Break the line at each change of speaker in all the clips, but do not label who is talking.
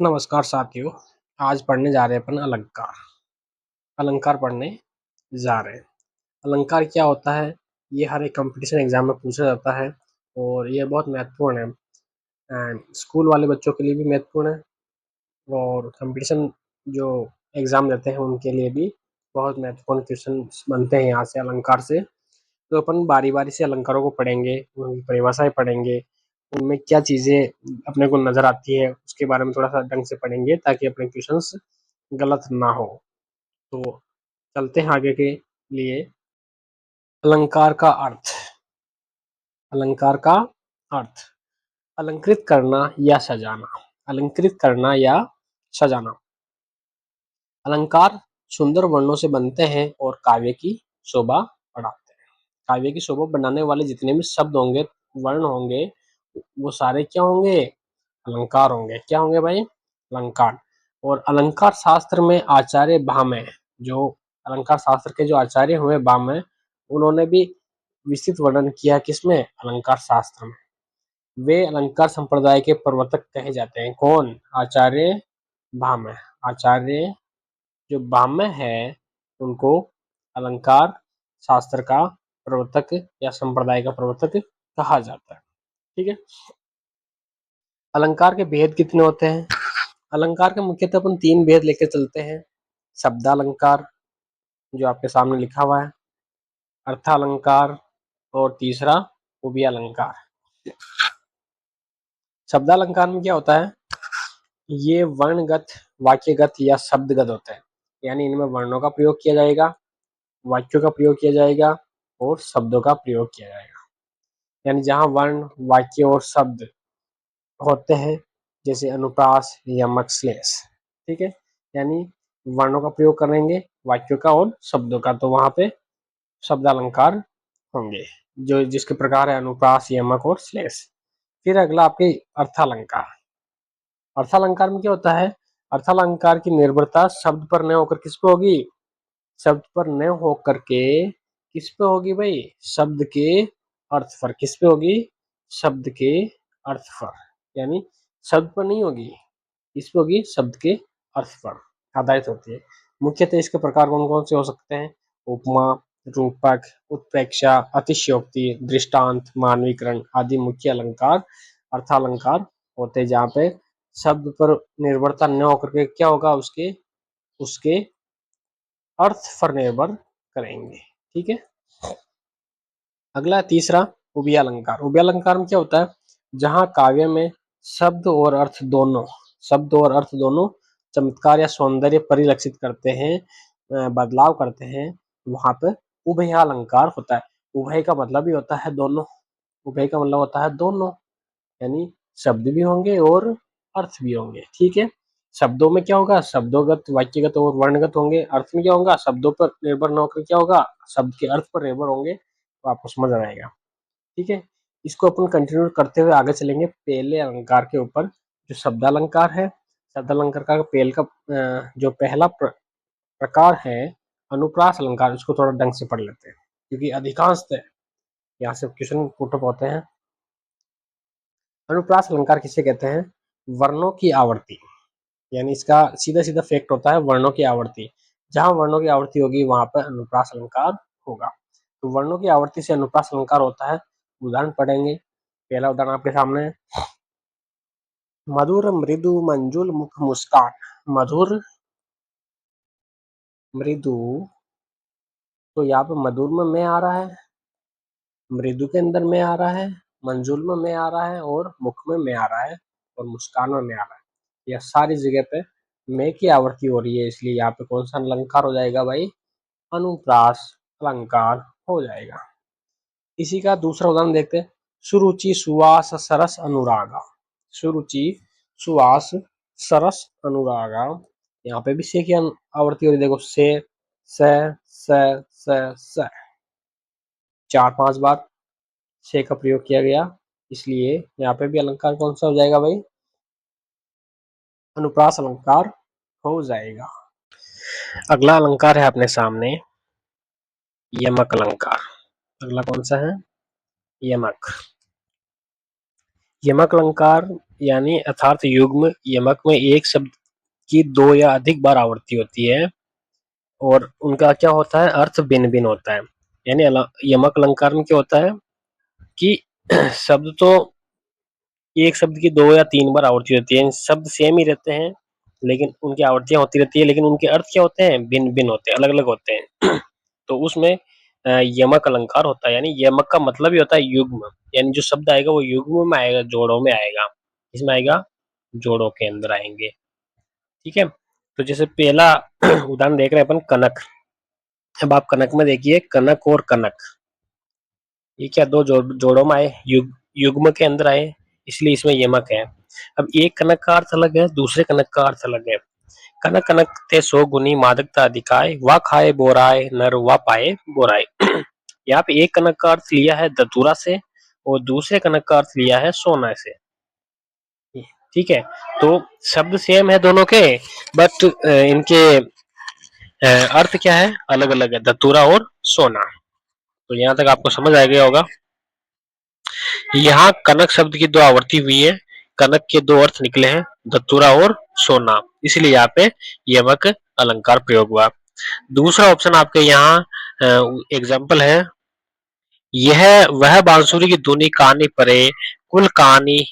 नमस्कार साथियों। आज पढ़ने जा रहे हैं अपन अलंकार। अलंकार पढ़ने जा रहे हैं। अलंकार क्या होता है, ये हर एक कंपटीशन एग्जाम में पूछा जाता है और ये बहुत महत्वपूर्ण है। एंड स्कूल वाले बच्चों के लिए भी महत्वपूर्ण है और कंपटीशन जो एग्जाम देते हैं उनके लिए भी बहुत महत्वपूर्ण क्वेश्चन बनते हैं यहाँ से अलंकार से। तो अपन बारी बारी से अलंकारों को पढ़ेंगे, उनकी परिभाषाएं पढ़ेंगे, उनमें क्या चीजें अपने को नजर आती है उसके बारे में थोड़ा सा ढंग से पढ़ेंगे ताकि अपने क्वेश्चंस गलत ना हो। तो चलते हैं आगे के लिए। अलंकार का अर्थ। अलंकार का अर्थ अलंकृत करना या सजाना। अलंकृत करना या सजाना। अलंकार सुंदर वर्णों से बनते हैं और काव्य की शोभा बढ़ाते हैं। काव्य की शोभा बनाने वाले जितने भी शब्द होंगे, वर्ण होंगे, वो सारे क्या होंगे? अलंकार होंगे। क्या होंगे भाई? अलंकार। और अलंकार शास्त्र में आचार्य भामह, जो अलंकार शास्त्र के जो आचार्य हुए भामह, उन्होंने भी विस्तृत वर्णन किया किसमें? अलंकार शास्त्र में। वे अलंकार संप्रदाय के प्रवर्तक कहे जाते हैं। कौन? आचार्य भामह। आचार्य जो भामह है उनको अलंकार शास्त्र का प्रवर्तक या संप्रदाय का प्रवर्तक कहा जाता है। ठीक है। अलंकार के भेद कितने होते हैं? अलंकार के मुख्यतः अपन 3 भेद लेके चलते हैं। शब्दालंकार जो आपके सामने लिखा हुआ है, अर्थालंकार और तीसरा उभयालंकार। शब्दालंकार में क्या होता है? ये वर्णगत, वाक्यगत या शब्दगत होते हैं। यानी इनमें वर्णों का प्रयोग किया जाएगा, वाक्यों का प्रयोग किया जाएगा और शब्दों का प्रयोग किया जाएगा। यानी जहां वर्ण, वाक्य और शब्द होते हैं, जैसे अनुप्रास, यमक, श्लेष। ठीक है। यानी वर्णों का प्रयोग करेंगे, वाक्यों का और शब्दों का, तो वहां पे शब्दालंकार होंगे, जो जिसके प्रकार है अनुप्रास, यमक और श्लेष। फिर अगला आपके अर्थालंकार। अर्थालंकार में क्या होता है? अर्थालंकार की निर्भरता शब्द पर न होकर किस पे होगी? शब्द पर न होकर के किस पे होगी भाई? शब्द के अर्थ पर। किस पे होगी? शब्द के अर्थ पर। यानी शब्द पर नहीं होगी, इस पे होगी शब्द के अर्थ पर आधारित होती है। मुख्यतः इसके प्रकार कौन कौन से हो सकते हैं? उपमा, रूपक, उत्प्रेक्षा, अतिशयोक्ति, दृष्टांत, मानवीकरण आदि मुख्य अलंकार अर्थालंकार होते हैं, जहाँ पे शब्द पर निर्भरता न होकर के क्या होगा? उसके उसके अर्थ पर निर्भर करेंगे। ठीक है। अगला तीसरा उभयालंकार। उभयालंकार में क्या होता है? जहां काव्य में शब्द और अर्थ दोनों चमत्कार या सौंदर्य परिलक्षित करते हैं, बदलाव करते हैं, वहां पर उभयालंकार होता है। उभय का मतलब भी होता है दोनों। उभय का मतलब होता है दोनों, यानी शब्द भी होंगे और अर्थ भी होंगे। ठीक है। शब्दों में क्या होगा? शब्दोगत, वाक्यगत और वर्णगत होंगे। अर्थ में क्या होगा? शब्दों पर निर्भर न होकर क्या होगा? शब्द के अर्थ पर निर्भर होंगे। तो आपको समझ आएगा। ठीक है। इसको अपन कंटिन्यू करते हुए आगे चलेंगे पहले अलंकार के ऊपर, जो शब्दालंकार है। शब्दालंकार का पहल का जो पहला प्रकार है अनुप्रास अलंकार, उसको थोड़ा ढंग से पढ़ लेते हैं क्योंकि अधिकांशतः यहाँ से क्वेश्चन पुटअप होते हैं। अनुप्रास अलंकार किसे कहते हैं? वर्णों की आवर्ती। यानी इसका सीधा सीधा फैक्ट होता है वर्णों की आवर्ती। जहां वर्णों की आवर्ती होगी वहां पर अनुप्रास अलंकार होगा। तो वर्णों की आवर्ती से अनुप्रास अलंकार होता है। उदाहरण पढ़ेंगे। पहला उदाहरण आपके सामने है। मधुर मृदु मंजुल मुख मुस्कान। मधुर मृदु, तो यहाँ पे मधुर में मैं आ रहा है, मृदु के अंदर में आ रहा है, मंजुल में मैं आ रहा है और मुख में मैं आ रहा है और मुस्कान में मैं आ रहा है। यह सारी जगह पे मैं की आवृत्ति हो रही है, इसलिए यहाँ पे कौन सा अलंकार हो जाएगा भाई? अनुप्रास अलंकार हो जाएगा। इसी का दूसरा उदाहरण देखते हैं। सुरुचि सुवास सरस अनुरागा। सुरुचि सुवास सरस अनुरागा, यहाँ पे भी से की आवृत्ति हो रही है। देखो से 4-5 बार से का प्रयोग किया गया, इसलिए यहाँ पे भी अलंकार कौन सा हो जाएगा भाई? अनुप्रास अलंकार हो जाएगा। अगला अलंकार है अपने सामने यमक अलंकार। अगला कौन सा है? यमक। यमक अलंकार यानी अर्थात युग्म यमक में एक शब्द की दो या अधिक बार आवृत्ति होती है और उनका क्या होता है, अर्थ भिन्न भिन्न होता है। यानी यमक अलंकार में क्या होता है कि शब्द तो एक शब्द की दो या तीन बार आवृत्ति होती है, शब्द सेम ही रहते हैं लेकिन उनकी आवृत्तियां होती रहती है, लेकिन उनके अर्थ क्या होते हैं, भिन्न भिन्न होते हैं, अलग अलग होते हैं। तो उसमें यमक अलंकार होता है। यानी यमक का मतलब ही होता है युग्म, यानी जो शब्द आएगा वो युग्म में आएगा, जोड़ों में आएगा। इसमें आएगा, जोड़ों के अंदर आएंगे। ठीक है, तो जैसे पहला उदाहरण देख रहे हैं अपन, कनक। अब आप कनक में देखिए, कनक और कनक, ये क्या दो जोड़ों में आए, युग्म के अंदर आए, इसलिए इसमें यमक है। अब एक कनक का अर्थ अलग है, दूसरे कनक का अर्थ अलग है। कनक कनक ते सो गुनी मादकता अधिकाय, वा खाए बोराय नर वा पाए बोराय। यहाँ पे एक कनक का अर्थ लिया है धतूरा से और दूसरे कनक का अर्थ लिया है सोना से। ठीक है, तो शब्द सेम है दोनों के, बट इनके अर्थ क्या है, अलग अलग है, धतूरा और सोना। तो यहाँ तक आपको समझ आ गया होगा। यहाँ कनक शब्द की दो आवृत्ति हुई है, कनक के दो अर्थ निकले हैं, धतूरा और सोना, इसलिए यहाँ पे यमक अलंकार प्रयोग हुआ। दूसरा ऑप्शन आपके यहाँ एग्जाम्पल है, यह वह बांसुरी की धुनी कानी परे, कुल कानी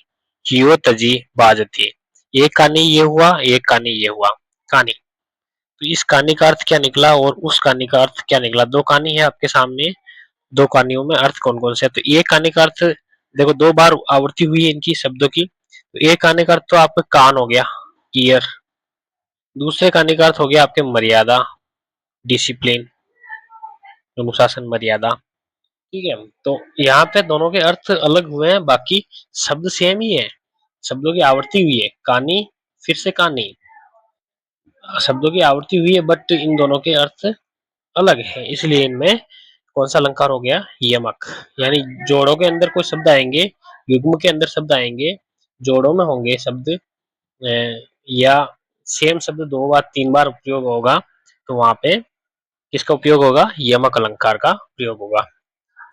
हियो तजी बाजती। एक कानी ये हुआ, एक कानी ये हुआ, कानी। तो इस कानी का अर्थ क्या निकला और उस कानी का अर्थ क्या निकला, दो कानी है आपके सामने, दो कहानियों में अर्थ कौन कौन से है। तो एक कहानी का अर्थ देखो, दो बार आवृत्ति हुई है इनकी शब्दों की, तो एक कहानी का अर्थ तो आपका कान हो गया, ईयर। दूसरे कहानी का अर्थ हो गया आपके मर्यादा, डिसिप्लिन, अनुशासन, मर्यादा। ठीक है, तो यहाँ पे दोनों के अर्थ अलग हुए हैं, बाकी शब्द सेम ही है, शब्दों की आवृत्ति हुई है, कहानी फिर से कहानी, शब्दों की आवृत्ति हुई है, बट इन दोनों के अर्थ अलग है, इसलिए इनमें कौन सा अलंकार हो गया, यमक। यानी जोड़ों के अंदर कोई शब्द आएंगे, युग्म के अंदर शब्द आएंगे, जोड़ों में होंगे शब्द, या सेम शब्द दो बार तीन बार उपयोग होगा, तो वहां पे किसका उपयोग होगा, यमक अलंकार का प्रयोग होगा।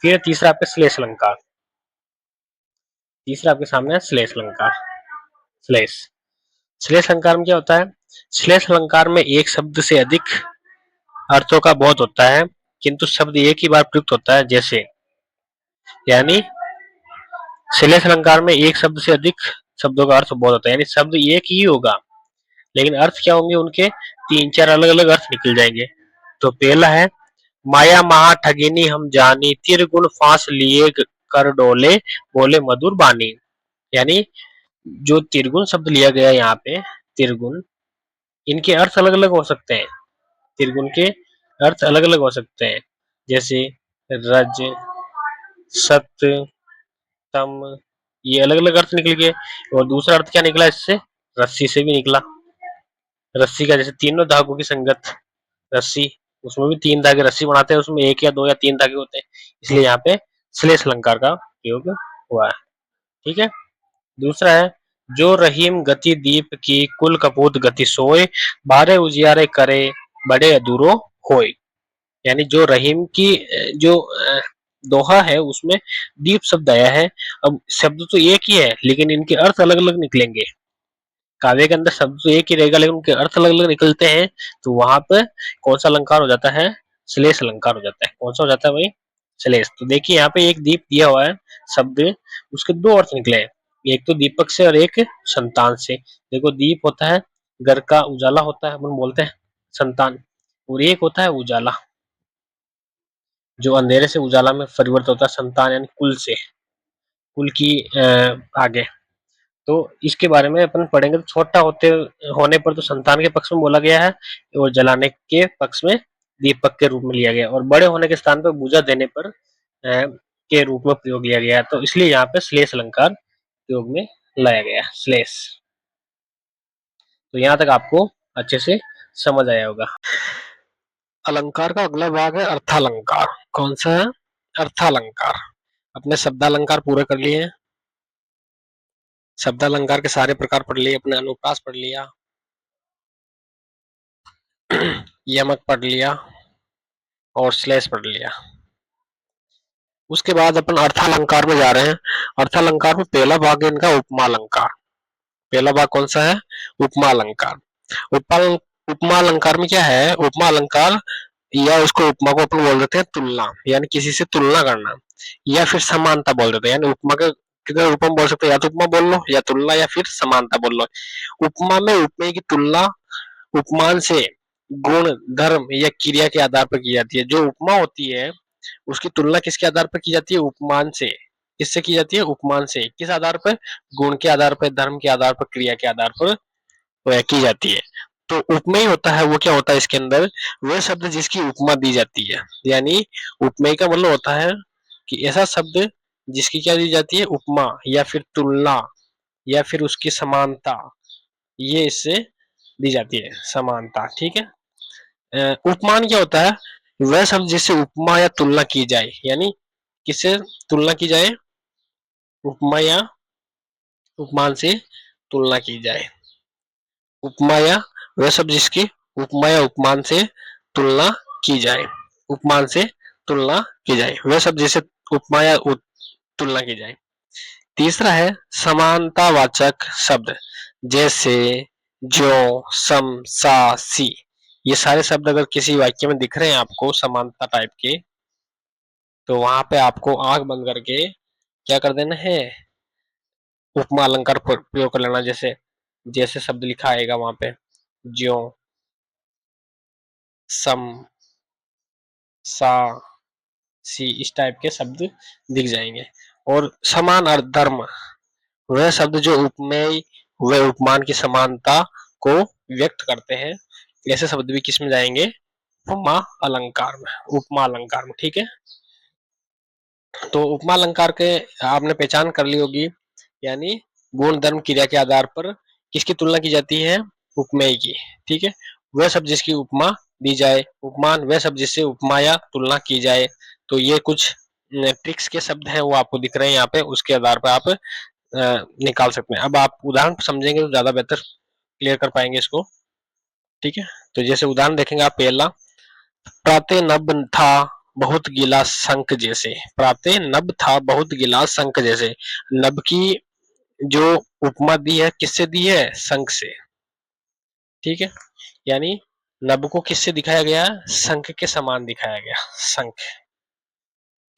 फिर तीसरा आपका श्लेष अलंकार, तीसरा आपके सामने है श्लेष अलंकार। श्लेष, श्लेष अलंकार में क्या होता है, श्लेष अलंकार में एक शब्द से अधिक अर्थों का बहुत होता है, किंतु शब्द एक ही बार प्रयुक्त होता है। जैसे, यानी श्लेष अलंकार में एक शब्द से अधिक शब्दों का अर्थ बहुत होता है, यानी शब्द एक ही होगा लेकिन अर्थ क्या होंगे उनके, तीन चार अलग अलग अर्थ निकल जाएंगे। तो पहला है, माया महा ठगिनी हम जानी, त्रिगुण फांस लिए कर डोले, बोले मधुर बानी। यानी जो त्रिगुण शब्द लिया गया यहाँ पे, त्रिगुण, इनके अर्थ अलग अलग हो सकते हैं, त्रिगुण के अर्थ अलग अलग हो सकते हैं। जैसे रज, सत्य, तम, ये अलग अलग अर्थ निकल गए। और दूसरा अर्थ क्या निकला इससे, रस्सी से भी निकला, रस्सी का, जैसे तीनों धागों की संगत, रस्सी, उसमें भी तीन धागे रस्सी बनाते हैं, उसमें एक या दो या तीन धागे होते हैं, इसलिए यहाँ पे श्लेष अलंकार का प्रयोग हुआ है। ठीक है, दूसरा है, जो रहीम गति दीप की, कुल कपूत गति सोए, बारे उजियारे करे, बड़े अधूरो होय। यानी जो रहीम की जो दोहा है उसमें दीप शब्द आया है। अब शब्द तो एक ही है लेकिन इनके अर्थ अलग अलग निकलेंगे, काव्य के अंदर शब्द तो एक ही रहेगा लेकिन उनके अर्थ अलग अलग निकलते हैं, तो वहां पर कौन सा अलंकार हो जाता है, श्लेष अलंकार हो जाता है। कौन सा हो जाता है भाई, श्लेष। तो देखिए यहाँ पे एक दीप दिया हुआ है शब्द, उसके दो अर्थ निकले हैं, एक तो दीपक से और एक संतान से। देखो, दीप होता है घर का उजाला होता है, अपन बोलते हैं संतान, और एक होता है उजाला, जो अंधेरे से उजाला में परिवर्तित होता है, संतान यानी कुल से, कुल की आगे। तो इसके बारे में अपन पढ़ेंगे, तो छोटा होते होने पर तो संतान के पक्ष में बोला गया है और जलाने के पक्ष में दीपक के रूप में लिया गया, और बड़े होने के स्थान पर बुझा देने पर के रूप में प्रयोग लिया गया, तो इसलिए यहाँ पे श्लेष अलंकार प्रयोग में लाया गया, श्लेष। तो यहाँ तक आपको अच्छे से समझ आया होगा। अलंकार का अगला भाग है अर्थालंकार। कौन सा है, अर्थालंकार। अपने शब्दालंकार पूरे कर लिए हैं, शब्दालंकार के सारे प्रकार पढ़ लिए, अपने अनुप्रास पढ़ लिया, यमक पढ़ लिया और श्लेष पढ़ लिया। उसके बाद अपन अर्थालंकार में जा रहे हैं। अर्थालंकार में पहला भाग है इनका उपमा अलंकार। पहला भाग कौन सा है? उपमा अलंकार। उपमा उपमा अलंकार में क्या है? उपमा अलंकार या उसको उपमा को अपन बोल देते हैं तुलना, यानी किसी से तुलना करना, या फिर समानता बोल देते हैं। यानी उपमा के कितने रूप में बोल सकते हैं? या तो उपमा बोल लो, या तुलना, या फिर समानता बोल लो। उपमा में उपमेय की तुलना उपमान से गुण, धर्म या क्रिया के आधार पर की जाती है। जो उपमा होती है उसकी तुलना किसके आधार पर की जाती है? उपमान से। किससे की जाती है? उपमान से। किस आधार पर? गुण के आधार पर, धर्म के आधार पर, क्रिया के आधार पर वह की जाती है। तो उपमेय होता है वो क्या होता है इसके अंदर? वह शब्द जिसकी उपमा दी जाती है। यानी उपमेय का मतलब होता है कि ऐसा शब्द जिसकी क्या दी जाती है? उपमा, या फिर तुलना, या फिर उसकी समानता, ये इससे दी जाती है, समानता। ठीक है। उपमान क्या होता है? वह शब्द जिससे उपमा या तुलना की जाए। यानी किससे तुलना की जाए? उपमा या उपमान से तुलना की जाए। उपमा या वह शब्द जिसकी उपमा या उपमान से तुलना की जाए। उपमान से तुलना की जाए, वह शब्द जिसे उपमा या तुलना की जाए। तीसरा है समानतावाचक शब्द, जैसे जो, सम, सा, सी। ये सारे शब्द अगर किसी वाक्य में दिख रहे हैं आपको समानता टाइप के, तो वहां पे आपको आंख बंद करके क्या कर देना है? उपमा अलंकार प्रयोग कर लेना। जैसे जैसे शब्द लिखा आएगा वहां पे, ज्यो, सम, सा, सी, इस टाइप के शब्द दिख जाएंगे। और समान और धर्म, वह शब्द जो उपमेय व उपमान की समानता को व्यक्त करते हैं। ऐसे शब्द भी किस में जाएंगे? उपमा अलंकार में। उपमा अलंकार में। ठीक है। तो उपमा अलंकार के आपने पहचान कर ली होगी। यानी गुण, धर्म, क्रिया के आधार पर किसकी तुलना की जाती है? उपमेय की। ठीक है। वह शब्द जिसकी उपमा दी जाए। उपमान वह शब्द जिससे उपमा या तुलना की जाए। तो ये कुछ ट्रिक्स के शब्द हैं, वो आपको दिख रहे हैं यहाँ पे, उसके आधार पर आप निकाल सकते हैं। अब आप उदाहरण समझेंगे तो ज्यादा बेहतर क्लियर कर पाएंगे इसको। ठीक है। तो जैसे उदाहरण देखेंगे आप, पहला, प्रातः नभ था बहुत गिला शंख जैसे। प्रातः नभ था बहुत गिला शंख जैसे। नभ की जो उपमा दी है किससे दी है? शंख से। ठीक है। यानी नभ को किससे दिखाया गया? शंख के समान दिखाया गया, शंख।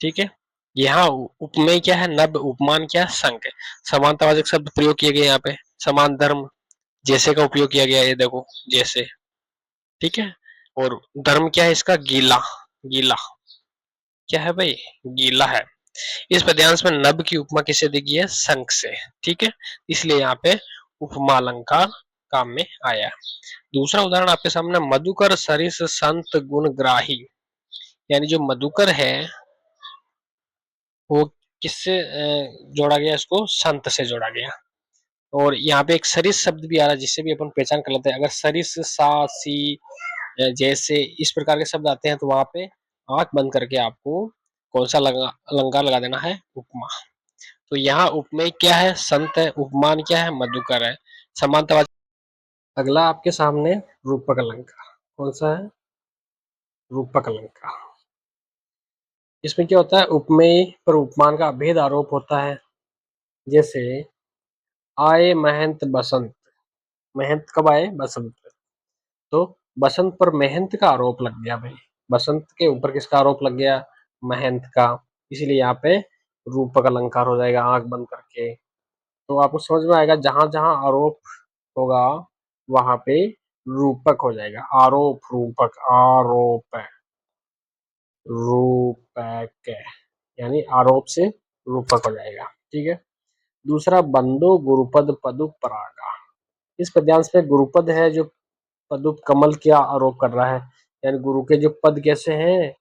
ठीक है। यहाँ उपमेय क्या है? नभ। उपमान क्या है? शंख। समानतावाचक शब्द प्रयोग किए गए यहाँ पे। समान, धर्म, जैसे का उपयोग किया गया है, ये देखो, जैसे। ठीक है। और धर्म क्या है इसका? गीला। गीला क्या है भाई? गीला है। इस पद्यांश में नभ की उपमा किससे दी गई है? शंख से। ठीक है। इसलिए यहाँ पे उपमा अलंकार काम में आया। दूसरा उदाहरण आपके सामने, मधुकर सरिस संत गुण ग्राही। यानी जो मधुकर है वो किससे जोड़ा गया? इसको संत से जोड़ा गया। और यहाँ पे एक सरिस शब्द भी आ रहा है, जिससे भी अपन पहचान कर लेते हैं। अगर सरिस, सा, सी, जैसे इस प्रकार के शब्द आते हैं तो वहां पे आंख बंद करके आपको कौन सा अलंकार लगा देना है? उपमा। तो यहाँ उपमेय क्या है? संत है। उपमान क्या है? मधुकर है। समानता। अगला आपके सामने रूपक अलंकार। कौन सा है? रूपक अलंकार। इसमें क्या होता है? उपमेय पर उपमान का अभेद आरोप होता है। जैसे आए महंत बसंत। महंत कब आए? बसंत। तो बसंत पर महंत का आरोप लग गया भाई। बसंत के ऊपर किसका आरोप लग गया? महंत का। इसीलिए यहाँ पे रूपक अलंकार हो जाएगा, आंख बंद करके। तो आपको समझ में आएगा, जहां जहां आरोप होगा वहां पे रूपक हो जाएगा। आरोप, रूपक, आरोप, रूपक, यानी आरोप से रूपक हो जाएगा। ठीक है। दूसरा, बंदो गुरुपद पदुप परागा। इस पद्यांश में गुरुपद है जो पदुप कमल क्या आरोप कर रहा है? यानी गुरु के जो पद कैसे हैं?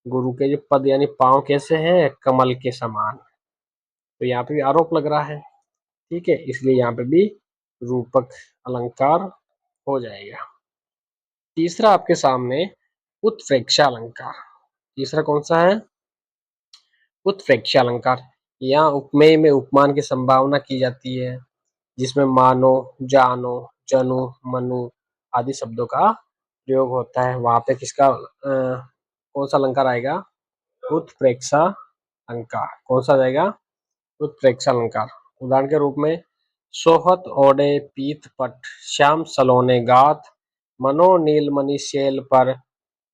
गुरु के जो पद यानी पांव कैसे हैं? कमल के समान। तो यहाँ पे भी आरोप लग रहा है। ठीक है। इसलिए यहाँ पे भी रूपक अलंकार हो जाएगा। तीसरा आपके सामने उत्प्रेक्षा अलंकार। तीसरा कौन सा है? उत्प्रेक्षा अलंकार। यहाँ उपमेय में उपमान की संभावना की जाती है, जिसमें मानो, जानो, जनु, मनु आदि शब्दों का प्रयोग होता है। वहां पे किसका कौन सा अलंकार आएगा? उत्प्रेक्षा अलंकार। कौन सा आ जाएगा? उत्प्रेक्षा अलंकार। उदाहरण के रूप में सोहत ओढ़े पीत पट, श्याम सलोने गात, मनो नील मणि शैल पर,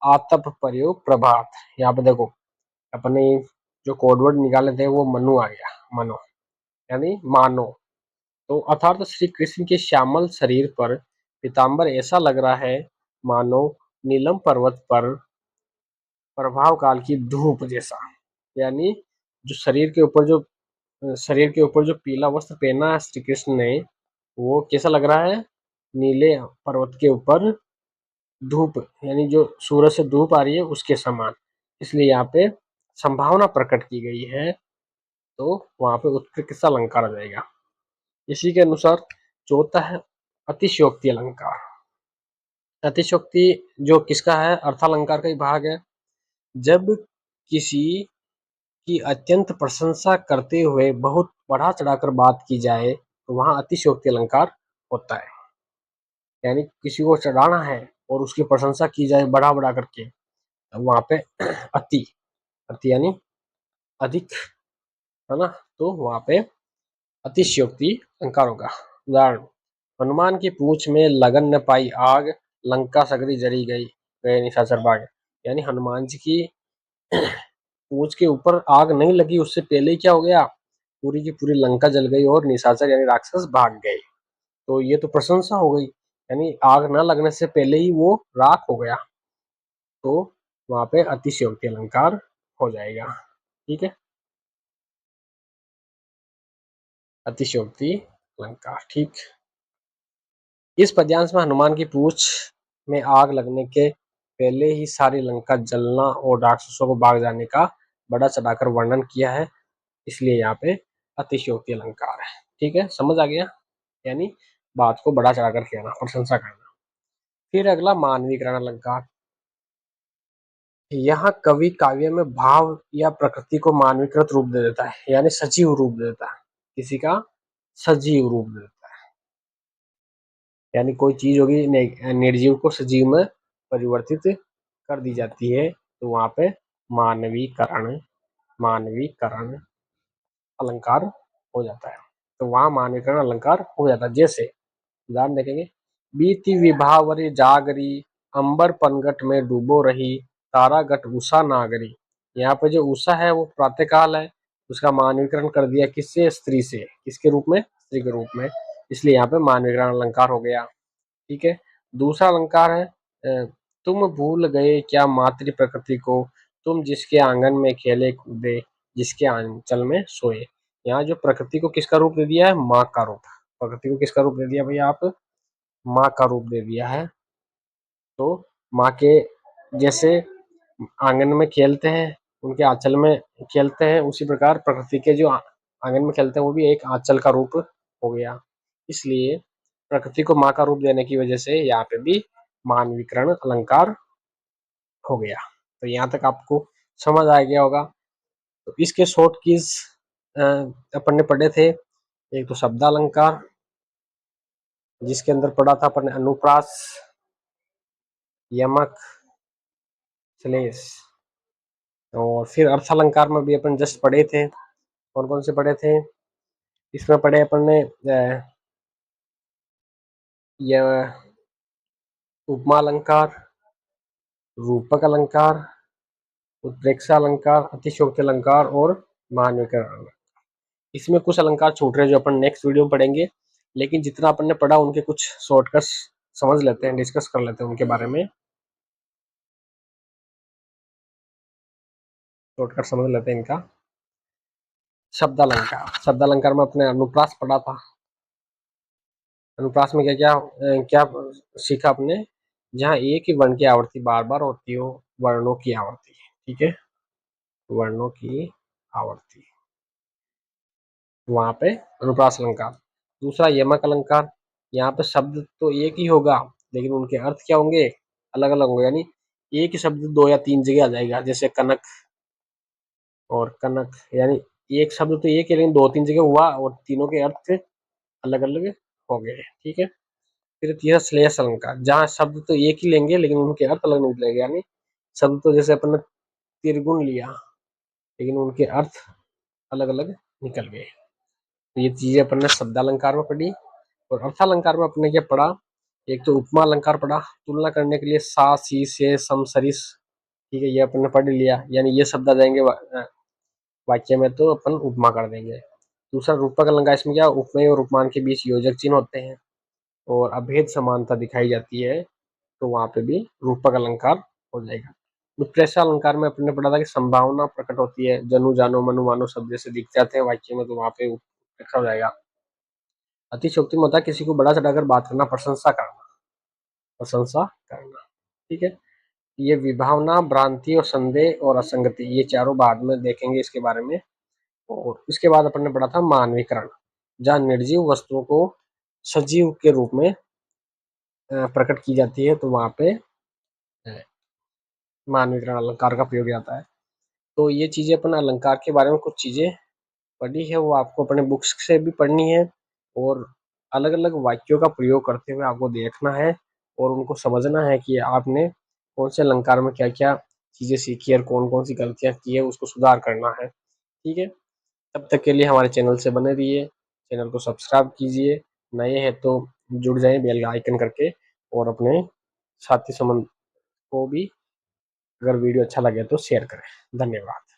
आतप पर्यो प्रभात। यहाँ पे देखो अपने जो कोडवर्ड निकाले थे वो मनु आ गया, मनो यानी मानो। तो अर्थात श्री कृष्ण के श्यामल शरीर पर पीताम्बर ऐसा लग रहा है मानो नीलम पर्वत पर प्रभाव काल की धूप जैसा। यानी जो शरीर के ऊपर जो पीला वस्त्र पहना है श्री कृष्ण ने, वो कैसा लग रहा है? नीले पर्वत के ऊपर धूप, यानी जो सूरज से धूप आ रही है उसके समान। इसलिए यहाँ पे संभावना प्रकट की गई है, तो वहां पे उत्कृष्ट अलंकार आ जाएगा। इसी के अनुसार चौथा है अतिशयोक्ति अलंकार। अतिशयोक्ति जो किसका है? अर्थालंकार का ही भाग है। जब किसी की अत्यंत प्रशंसा करते हुए बहुत बढ़ा चढ़ाकर बात की जाए तो वहां अतिशयोक्ति अलंकार होता है। यानी किसी को चढ़ाना है और उसकी प्रशंसा की जाए बढ़ा बढ़ा करके, तो वहां पे अति अति यानी अधिक, है ना? तो वहां पे अतिशयोक्ति अलंकार होगा। उदाहरण, हनुमान की पूंछ में लगन न पाई आग, लंका सगरी जरी गई, गए निशाचर भाग। यानी हनुमान जी की पूंछ के ऊपर आग नहीं लगी उससे पहले ही क्या हो गया? पूरी की पूरी लंका जल गई और निशाचर यानी राक्षस भाग गए। तो ये तो प्रशंसा हो गई, यानी आग न लगने से पहले ही वो राख हो गया, तो वहां पे अतिशयोक्ति अलंकार हो जाएगा। ठीक है, अतिशयोक्ति अलंकार। ठीक, इस पद्यांश में हनुमान की पूंछ में आग लगने के पहले ही सारी लंका जलना और राक्षसों को भाग जाने का बड़ा चढ़ाकर वर्णन किया है, इसलिए यहाँ पे अतिशयोक्ति अलंकार है। ठीक है, समझ आ गया? यानी बात को बड़ा चढ़ाकर कहना, प्रशंसा करना। फिर अगला मानवीकरण अलंकार। यहाँ कवि काव्य में भाव या प्रकृति को मानवीकृत रूप दे देता है, यानी सजीव रूप दे देता है, किसी का सजीव रूप दे देता है। यानी कोई चीज होगी निर्जीव को सजीव में परिवर्तित कर दी जाती है, तो वहां पे मानवीकरण अलंकार हो जाता है। तो वहां मानवीकरण अलंकार हो जाता है। जैसे उदाहरण देखेंगे, बीती विभावरी जागरी, अंबर पनघट में डूबो रही, तारा गट उषा नागरी। यहाँ पे जो उषा है वो प्रातः काल है, उसका मानवीकरण कर दिया किससे? स्त्री से। किसके रूप में? स्त्री के रूप में, इसलिए यहाँ पे मानवीकरण अलंकार हो गया। ठीक है, दूसरा अलंकार है तुम भूल गए क्या मातृ प्रकृति को, तुम जिसके आंगन में खेले कूदे, जिसके आंचल में सोए। यहाँ जो प्रकृति को किसका रूप दे दिया है? माँ का रूप। प्रकृति को किसका रूप दे दिया भैया? आप माँ का रूप दे दिया है। तो माँ के जैसे आंगन में खेलते हैं, उनके आंचल में खेलते हैं, उसी प्रकार प्रकृति के जो आंगन में खेलते हैं वो भी एक आंचल का रूप हो गया। इसलिए प्रकृति को माँ का रूप देने की वजह से यहाँ पे भी मानवीकरण अलंकार हो गया। तो यहाँ तक आपको समझ आ गया होगा। तो इसके शॉर्ट कीज अपन ने पढ़े थे। एक तो शब्दालंकार, जिसके अंदर पढ़ा था अपन ने अनुप्रास, यमक, श्लेष, और फिर अर्थालंकार में भी अपन जस्ट पढ़े थे। कौन कौन से पढ़े थे? इसमें पढ़े अपन ने यह उपमा अलंकार, रूपक अलंकार, उत्प्रेक्षा अलंकार, अतिशयोक्ति अलंकार और मानवीकरण। इसमें कुछ अलंकार छूट रहे जो अपन नेक्स्ट वीडियो में पढ़ेंगे, लेकिन जितना अपन ने पढ़ा उनके कुछ शॉर्टकट्स समझ लेते हैं, डिस्कस कर लेते हैं उनके बारे में। शॉर्टकट समझ लेते हैं इनका। शब्दालंकार में अपने अनुप्रास पढ़ा था। अनुप्रास में क्या क्या क्या सीखा आपने? जहाँ एक ही वर्ण की आवृत्ति बार बार होती हो, वर्णों की आवृत्ति। ठीक है, वर्णों की आवृत्ति, वहां पे अनुप्रास अलंकार। दूसरा यमक अलंकार, यहाँ पे शब्द तो एक ही होगा लेकिन उनके अर्थ क्या होंगे? अलग अलग होंगे। यानी एक ही शब्द दो या तीन जगह आ जाएगा, जैसे कनक और कनक, यानी एक शब्द तो एक है लेकिन दो तीन जगह हुआ और तीनों के अर्थ अलग अलग हो गए। ठीक है, फिर तीसरा श्लेष अलंकार, जहाँ शब्द तो एक ही लेंगे लेकिन उनके अर्थ अलग निकलेंगे। यानी शब्द तो जैसे अपन ने त्रिगुण लिया, लेकिन उनके अर्थ अलग अलग निकल गए। तो ये चीजें अपन ने शब्दालंकार में पढ़ी। और अर्थालंकार में अपने क्या पढ़ा, एक तो उपमा अलंकार पढ़ा, तुलना करने के लिए सा सी से सम सरिस, ठीक है, ये अपन ने पढ़ लिया, यानी ये शब्द आ जाएंगे वाक्य में तो अपन उपमा कर देंगे। दूसरा रूपक अलंकार, इसमें क्या उपमेय और उपमान के बीच योजक चिन्ह होते हैं और अभेद समानता दिखाई जाती है, तो वहां पे भी रूपक अलंकार हो जाएगा। उत्प्रेक्षा अलंकार में अपने पढ़ा था कि संभावना प्रकट होती है, जनु जानो मनु मानो शब्द जैसे दिख जाते हैं वाक्य में, तो वहां पे उत्प्रेक्षा हो जाएगा। अतिशयोक्ति में होता है किसी को बड़ा चढ़ाकर बात करना, प्रशंसा करना, प्रशंसा करना, ठीक है। ये विभावना, भ्रांति और संदेह और असंगति, ये चारों बाद में देखेंगे इसके बारे में। और इसके बाद अपन ने पढ़ा था मानवीकरण, जहाँ निर्जीव वस्तुओं को सजीव के रूप में प्रकट की जाती है, तो वहां पे मानवीकरण अलंकार का प्रयोग आता है। तो ये चीजें अपन अलंकार के बारे में कुछ चीजें पढ़ी है, वो आपको अपने बुक्स से भी पढ़नी है और अलग अलग वाक्यों का प्रयोग करते हुए आपको देखना है और उनको समझना है कि आपने कौन से अलंकार में क्या क्या चीजें सीखी है और कौन कौन सी गलतियां की है, उसको सुधार करना है, ठीक है। तब तक के लिए हमारे चैनल से बने रहिए, चैनल को सब्सक्राइब कीजिए, नए हैं तो जुड़ जाएं बेल आइकन करके, और अपने साथी संबंध को भी अगर वीडियो अच्छा लगे तो शेयर करें। धन्यवाद।